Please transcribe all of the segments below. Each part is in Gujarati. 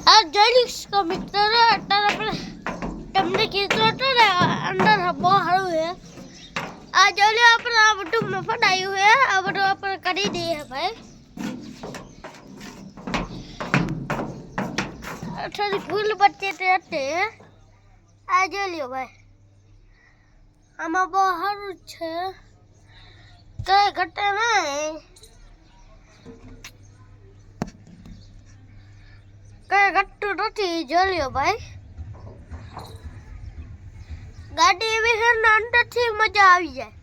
આ જોઈશ કો મિત્રો અત્યારે આપણે તમને કીધું હતું ને અંદર બહુ સારું છે આ જોઈ લો આપણે આ બધું મફત આવ્યું છે આ બધું આપણે કરી દઈએ ભાઈ થોડી ભૂલ બચે તે હતી આ જોઈ લો ભાઈ આમાં બહુ સારું છે કઈ ઘટે નહીં કઈ ઘટતું નથી જોઈ લો ભાઈ ગાડી એવી છે ને અંદરથી મજા આવી જાય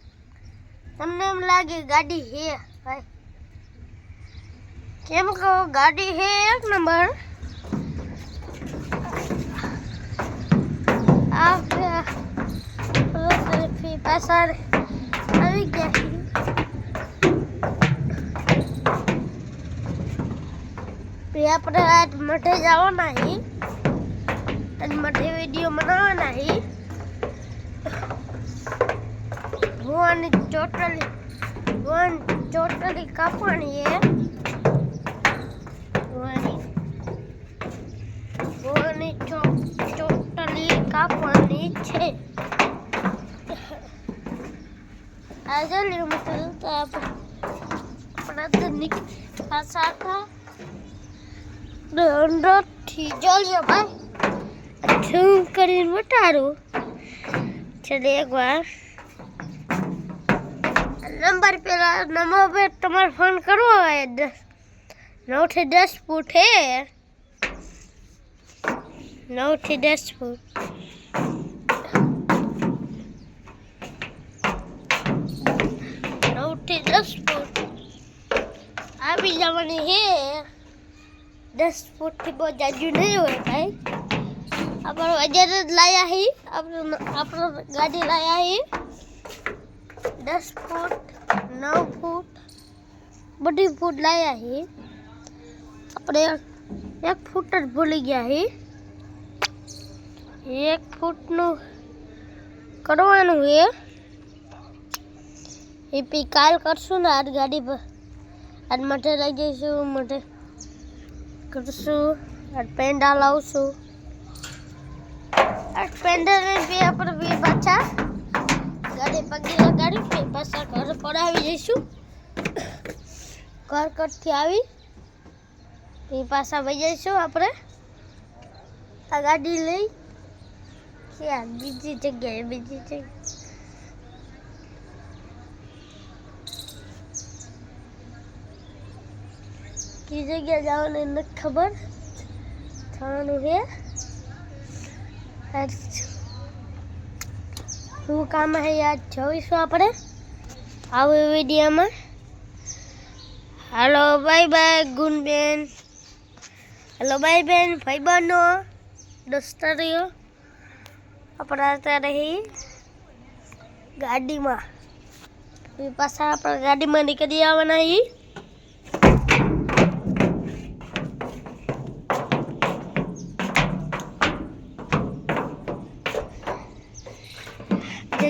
તમને એમ લાગે ગાડી છે ભાઈ કેમ કહો ગાડી છે એક નંબર આ પાછળ આવી ગયા આપણે આજ મઠે જવાના હી અને મઠે વિડીયો બનાવવાના હી ભુવાની ચોટલી કાપવાની હે ભુવાની ચોટલી કાપવાની છે આજે લ્યો મતલબ તો આપણા તો પાછા હતા અંદરથી જોજો ભાઈ ઝૂમ કરીને બતાડું ચલો એકવાર નંબર પેલા નંબર પર તમારે ફોન કરવો હોય 9 થી 10 ફૂટ હે 9 થી 10 ફૂટ 9 થી 10 ફૂટ આવી જવાની હે 10 फुट થી બહુ જાજુ નહીં હોય ભાઈ આપણો વજન જ લાયા હી આપણો ગાડી લાયા હી 10 ફૂટ 9 ફૂટ બધી ફૂટ લાયા હી આપણે 1 ફૂટ જ ભૂલી ગયા હી 1 ફૂટનું કરવાનું હે એ પી કાલ કરશું ને આજ ગાડી પર આજ મઠે લઈ જઈશું મઠે કરશું પેંડા લાવશું પેંડા ને બે આપણે બે પાછા ગાડી પગી લગાડી બે પાછા ઘર પર આવી જઈશું ઘર કટથી આવી બે પાછા વહી જઈશું આપણે આ ગાડી લઈ ક્યાં બીજી જગ્યાએ की जगह जाने न खबर थानु है શું કામ હે યાર જોઈશું આપણે આવો વિડીયોમાં હાલો બાય બાય ગુણબેન હાલો બાય બેન ભાઈબંધો દોસ્તારીઓ આપણે અત્યારે ગાડીમાં પાછા આપણે ગાડીમાં નીકળી આવવાના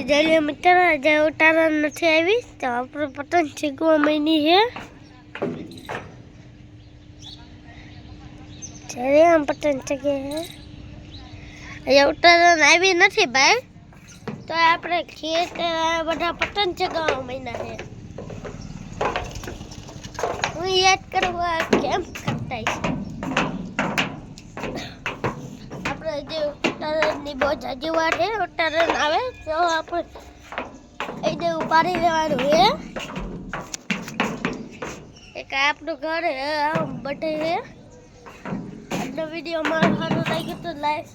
जलिए मित्र जय उतारा नहीं आई तो आप पतंग चीकवा महीनी है चलिए हम पतंग चगे हैं जय उतारा आई नहीं भाई तो आप खेत बड़ा पतंग चगावा महीना है हूँ याद करवा केम करता આપણે જે ઉતારણની બહુ જાજી વાર છે ઉતારણ આવે તો આપણે એને ઉપાડી લેવાનું છે એક આપણું ઘર છે બટે છે આજનો વિડીયો મારો સારો લાગ્યો તો લાઈક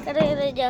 કરી દેજો